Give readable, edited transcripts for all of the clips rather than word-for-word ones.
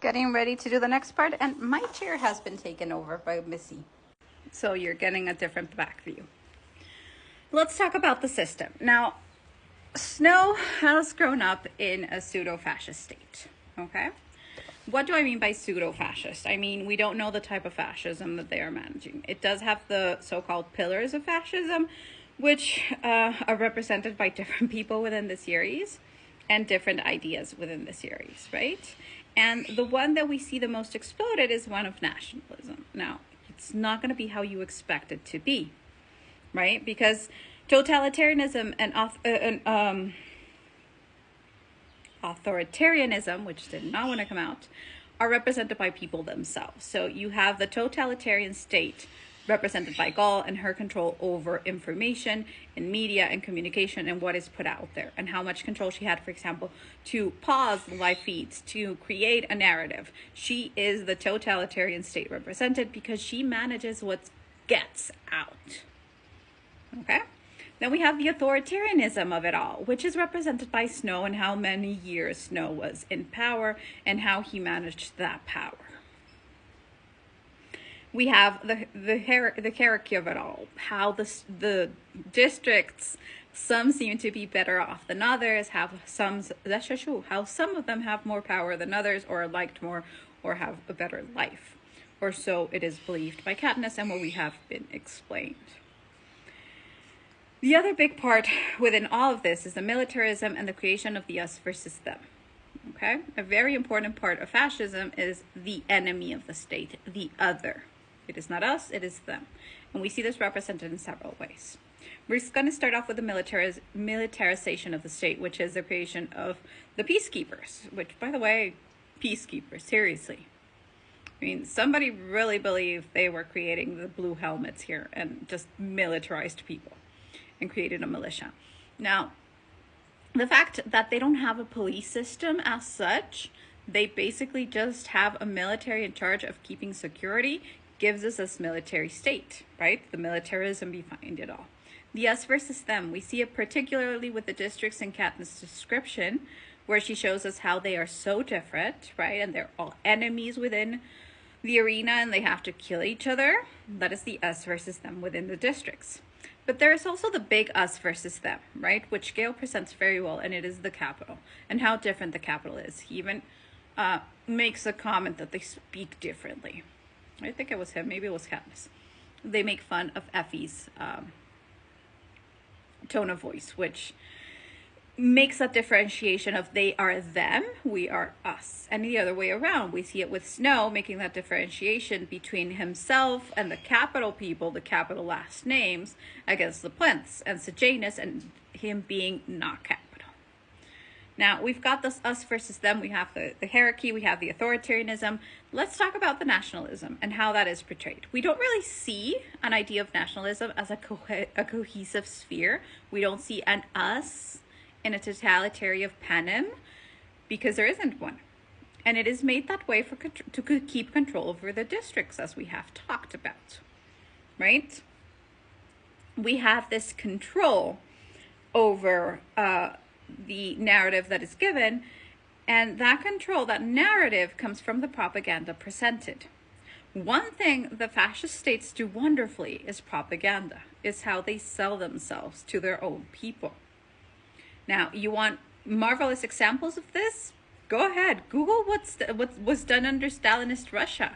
getting ready to do the next part, and my chair has been taken over by Missy. So you're getting a different back view. Let's talk about the system. Now, Snow has grown up in a pseudo-fascist state, okay? What do I mean by pseudo-fascist? I mean, we don't know the type of fascism that they are managing. It does have the so-called pillars of fascism, which are represented by different people within the series and different ideas within the series, right? And the one that we see the most exploded is one of nationalism. Now, it's not going to be how you expect it to be, right? Because totalitarianism and authoritarianism, which did not want to come out, are represented by people themselves. So you have the totalitarian state represented by Gaul and her control over information and media and communication and what is put out there, and how much control she had, for example, to pause live feeds, to create a narrative. She is the totalitarian state represented because she manages what gets out. Okay? Then we have the authoritarianism of it all, which is represented by Snow and how many years Snow was in power and how he managed that power. We have the hierarchy of it all, how the districts, some seem to be better off than others, how some of them have more power than others, or are liked more, or have a better life. Or so it is believed by Katniss and what we have been explained. The other big part within all of this is the militarism and the creation of the us versus them. Okay? A very important part of fascism is the enemy of the state, the other. It is not us, it is them. And we see this represented in several ways. We're going to start off with the militarization of the state, which is the creation of the peacekeepers, which, by the way, peacekeepers, seriously. I mean, somebody really believed they were creating the blue helmets here and just militarized people and created a militia. Now, the fact that they don't have a police system as such, they basically just have a military in charge of keeping security, gives us this military state, right? The militarism behind it all. The us versus them, we see it particularly with the districts in Katniss' description, where she shows us how they are so different, right? And they're all enemies within the arena and they have to kill each other. That is the us versus them within the districts. But there is also the big us versus them, right? Which Gale presents very well, and it is the capital and how different the capital is. He even makes a comment that they speak differently. I think it was him, maybe it was Katniss. They make fun of Effie's tone of voice, which makes that differentiation of they are them, we are us. And the other way around, we see it with Snow making that differentiation between himself and the capital people, the capital last names, against the plinths, and Sejanus and him being not capital. Now, we've got this us versus them. We have the hierarchy. We have the authoritarianism. Let's talk about the nationalism and how that is portrayed. We don't really see an idea of nationalism as a cohesive sphere. We don't see an us in a totalitarian of Panem because there isn't one. And it is made that way to keep control over the districts, as we have talked about, right? We have this control over the narrative that is given, and that control, that narrative, comes from the propaganda presented. One thing the fascist states do wonderfully is propaganda. It's how they sell themselves to their own people. Now, you want marvelous examples of this? Go ahead, Google what was done under Stalinist Russia.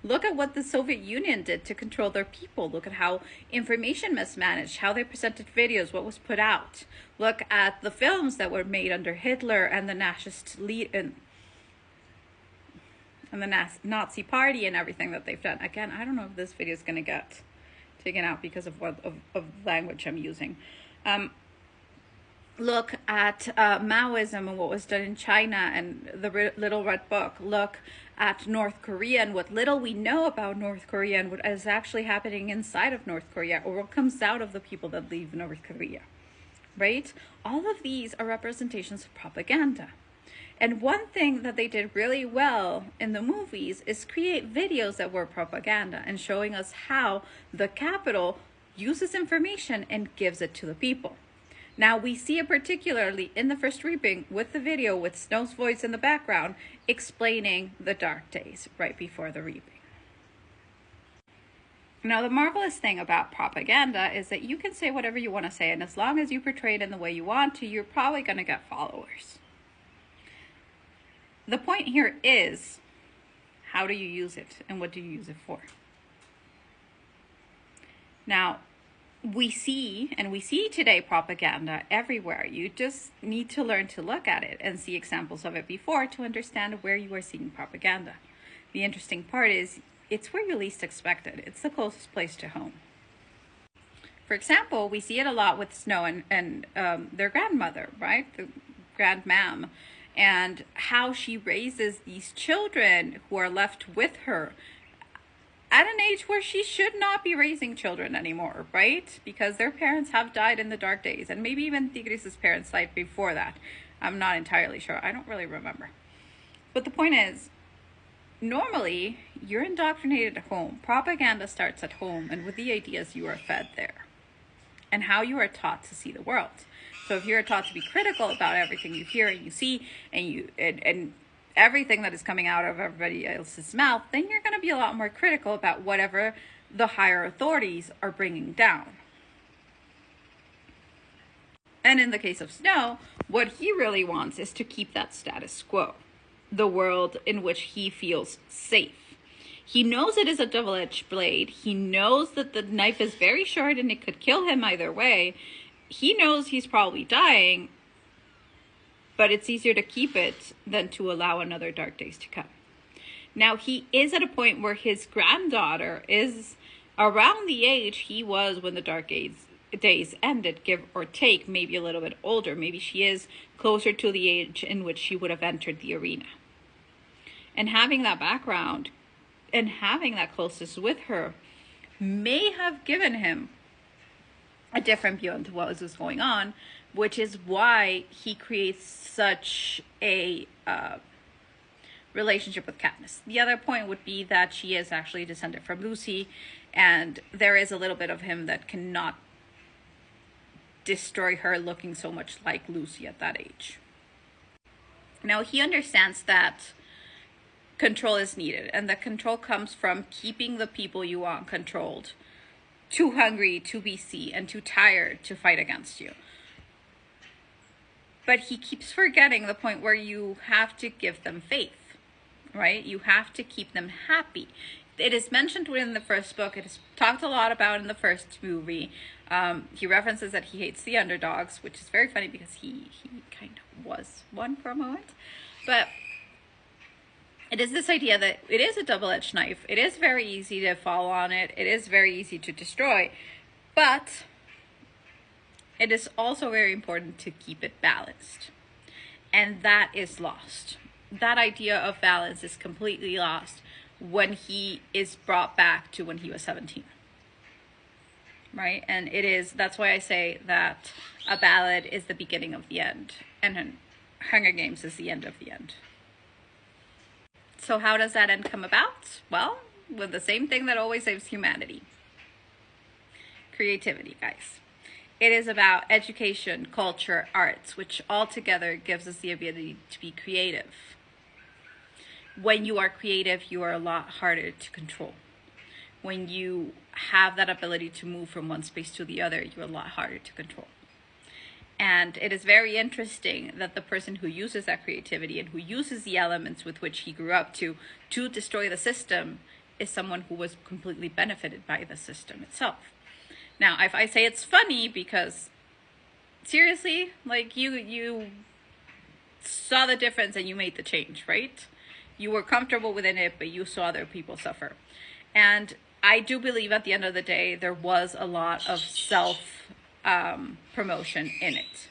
Look at what the Soviet Union did to control their people. Look at how information was managed, how they presented videos, what was put out. Look at the films that were made under Hitler and the Nazi Party and everything that they've done. Again, I don't know if this video is going to get taken out because of what of language I'm using. Look at Maoism and what was done in China and the Little Red Book. Look at North Korea and what little we know about North Korea and what is actually happening inside of North Korea, or what comes out of the people that leave North Korea, right? All of these are representations of propaganda. And one thing that they did really well in the movies is create videos that were propaganda and showing us how the capital uses information and gives it to the people. Now we see it particularly in the first reaping with the video with Snow's voice in the background explaining the dark days right before the reaping. Now, the marvelous thing about propaganda is that you can say whatever you want to say, and as long as you portray it in the way you want to, you're probably going to get followers. The point here is, how do you use it, and what do you use it for? Now, we see today propaganda everywhere. You just need to learn to look at it and see examples of it before to understand where you are seeing propaganda. The interesting part is, it's where you least expect it. It's the closest place to home. For example, we see it a lot with Snow and their grandmother, right? The grandmam, and how she raises these children who are left with her at an age where she should not be raising children anymore, right? Because their parents have died in the dark days, and maybe even Tigris's parents died before that. I'm not entirely sure. I don't really remember. But the point is, normally, you're indoctrinated at home. Propaganda starts at home and with the ideas you are fed there and how you are taught to see the world. So if you're taught to be critical about everything you hear and you see and everything that is coming out of everybody else's mouth, then you're going to be a lot more critical about whatever the higher authorities are bringing down. And in the case of Snow, what he really wants is to keep that status quo. The world in which he feels safe. He knows it is a double-edged blade. He knows that the knife is very short and it could kill him either way. He knows he's probably dying, but it's easier to keep it than to allow another dark days to come. Now, he is at a point where his granddaughter is around the age he was when the dark days ended, give or take, maybe a little bit older. Maybe she is closer to the age in which she would have entered the arena. And having that background and having that closeness with her may have given him a different view into what was going on, which is why he creates such a relationship with Katniss. The other point would be that she is actually descended from Lucy, and there is a little bit of him that cannot destroy her looking so much like Lucy at that age. Now, he understands that control is needed, and that control comes from keeping the people you want controlled too hungry to be seen and too tired to fight against you. But he keeps forgetting the point where you have to give them faith, right? You have to keep them happy. It is mentioned within the first book. It is talked a lot about in the first movie. He references that he hates the underdogs, which is very funny because he kind of was one for a moment. But it is this idea that it is a double-edged knife. It is very easy to fall on it. It is very easy to destroy. But it is also very important to keep it balanced. And that is lost. That idea of balance is completely lost when he is brought back to when he was 17. Right? And it is, that's why I say that a ballad is the beginning of the end. And Hunger Games is the end of the end. So how does that end come about? Well, with the same thing that always saves humanity. Creativity, guys. It is about education, culture, arts, which all together gives us the ability to be creative. When you are creative, you are a lot harder to control. When you have that ability to move from one space to the other, you're a lot harder to control. And it is very interesting that the person who uses that creativity and who uses the elements with which he grew up to destroy the system is someone who was completely benefited by the system itself. Now, if I say it's funny because, seriously, like you saw the difference and you made the change, right? You were comfortable within it, but you saw other people suffer. And I do believe at the end of the day, there was a lot of self promotion in it.